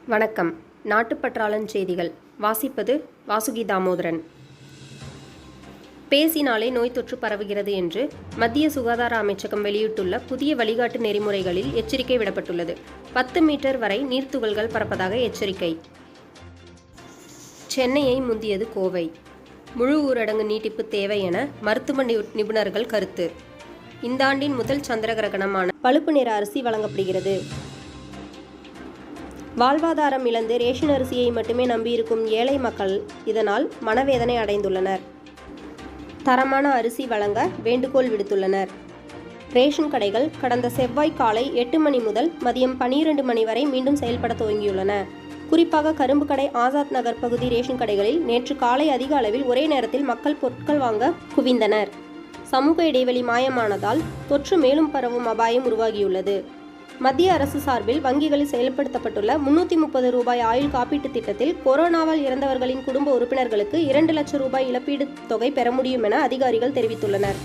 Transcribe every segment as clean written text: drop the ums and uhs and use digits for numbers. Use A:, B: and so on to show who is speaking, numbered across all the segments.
A: வணக்கம். நாட்டுப்பற்றாளன் செய்திகள் வாசிப்பது வாசுகி தாமோதரன். பேசினாலே நோய் தொற்று பரவுகிறது என்று மத்திய சுகாதார அமைச்சகம் வெளியிட்டுள்ள புதிய வழிகாட்டு நெறிமுறைகளில் எச்சரிக்கை விடப்பட்டுள்ளது. 10 மீட்டர் வரை நீர்த்துகள்கள் பறப்பதாக எச்சரிக்கை. சென்னையை முந்தியது கோவை. முழு ஊரடங்கு நீட்டிப்பு தேவை என மருத்துவ நிபுணர்கள் கருத்து. இந்த ஆண்டின் முதல் சந்திர கிரகணமான பழுப்பு நிற அரிசி வழங்கப்படுகிறது. வாழ்வாதாரம் இழந்து ரேஷன் அரிசியை மட்டுமே நம்பியிருக்கும் ஏழை மக்கள் இதனால் மனவேதனை அடைந்துள்ளனர். தரமான அரிசி வழங்க வேண்டுகோள் விடுத்துள்ளனர். ரேஷன் கடைகள் கடந்த செவ்வாய் காலை 8 மணி முதல் மதியம் 12 மணி வரை மீண்டும் செயல்பட துவங்கியுள்ளன. குறிப்பாக கரும்பு கடை, ஆசாத் நகர் பகுதி ரேஷன் கடைகளில் நேற்று காலை அதிக அளவில் ஒரே நேரத்தில் மக்கள் பொருட்கள் வாங்க குவிந்தனர். சமூக இடைவெளி மாயமானதால் தொற்று மேலும் பரவும் அபாயம் உருவாகியுள்ளது. மத்திய அரசு சார்பில் வங்கிகளில் செயல்படுத்தப்பட்டுள்ள 330 ரூபாய் ஆயுள் காப்பீட்டுத் திட்டத்தில் கொரோனாவால் இறந்தவர்களின் குடும்ப உறுப்பினர்களுக்கு 2 லட்சம் ரூபாய் இழப்பீடு தொகை பெற முடியும் என அதிகாரிகள் தெரிவித்துள்ளனர்.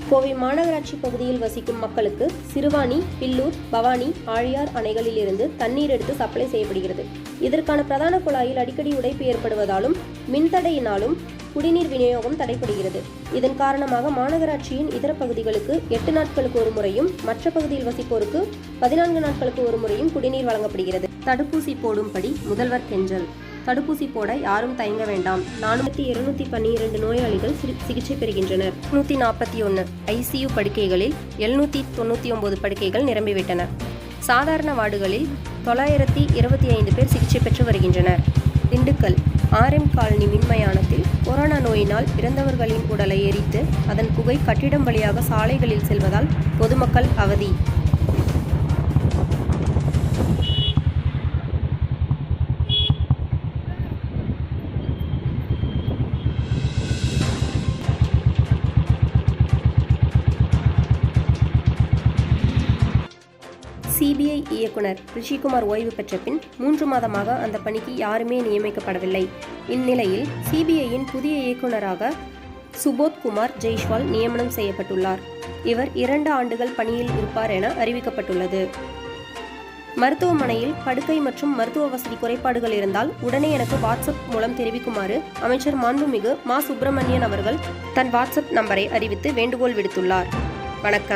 A: கோவை மாநகராட்சி பகுதியில் வசிக்கும் மக்களுக்கு சிறுவாணி, பில்லூர், பவானி, ஆழியார் அணைகளில் இருந்து தண்ணீர் எடுத்து சப்ளை செய்யப்படுகிறது. இதற்கான பிரதான குழாயில் அடிக்கடி உடைப்பு ஏற்படுவதாலும் மின்தடையினாலும் குடிநீர் விநியோகம் தடைபடுகிறது. இதன் காரணமாக மாநகராட்சியின் இதர பகுதிகளுக்கு 8 நாட்களுக்கு ஒரு முறையும் மற்ற பகுதியில் வசிப்போருக்கு 14 நாட்களுக்கு ஒரு முறையும் குடிநீர் வழங்கப்படுகிறது. தடுப்பூசி போடும்படி முதல்வர் கெஞ்சல். தடுப்பூசி போட யாரும் தயங்க வேண்டாம். 4212 நோயாளிகள் சிகிச்சை பெறுகின்றனர். 141 ICU படுக்கைகளில் 799 படுக்கைகள் நிரம்பிவிட்டன. சாதாரண வார்டுகளில் 925 பேர் சிகிச்சை பெற்று வருகின்றனர். திண்டுக்கல் RM காலனி மின்மயானத்தில் கொரோனா நோயினால் இறந்தவர்களின் உடலை எரித்து அதன் புகை கட்டிடம் வழியாக சாலைகளில் செல்வதால் பொதுமக்கள் அவதி. CBI இயக்குனர் ரிஷிகுமார் ஓய்வு பெற்ற பின் 3 மாதமாக அந்த பணிக்கு யாருமே நியமிக்கப்படவில்லை. இந்நிலையில் CBIயின் புதிய இயக்குனராக சுபோத் குமார் ஜெய்ஸ்வால் நியமனம் செய்யப்பட்டுள்ளார். இவர் 2 ஆண்டுகள் பணியில் இருப்பார் என அறிவிக்கப்பட்டுள்ளது. மருத்துவமனையில் படுக்கை மற்றும் மருத்துவ வசதி குறைபாடுகள் இருந்தால் உடனே எனக்கு வாட்ஸ்அப் மூலம் தெரிவிக்குமாறு அமைச்சர் மாண்புமிகு மா. சுப்பிரமணியன் அவர்கள் தன் வாட்ஸ்அப் நம்பரை அறிவித்து வேண்டுகோள் விடுத்துள்ளார். வணக்கம்.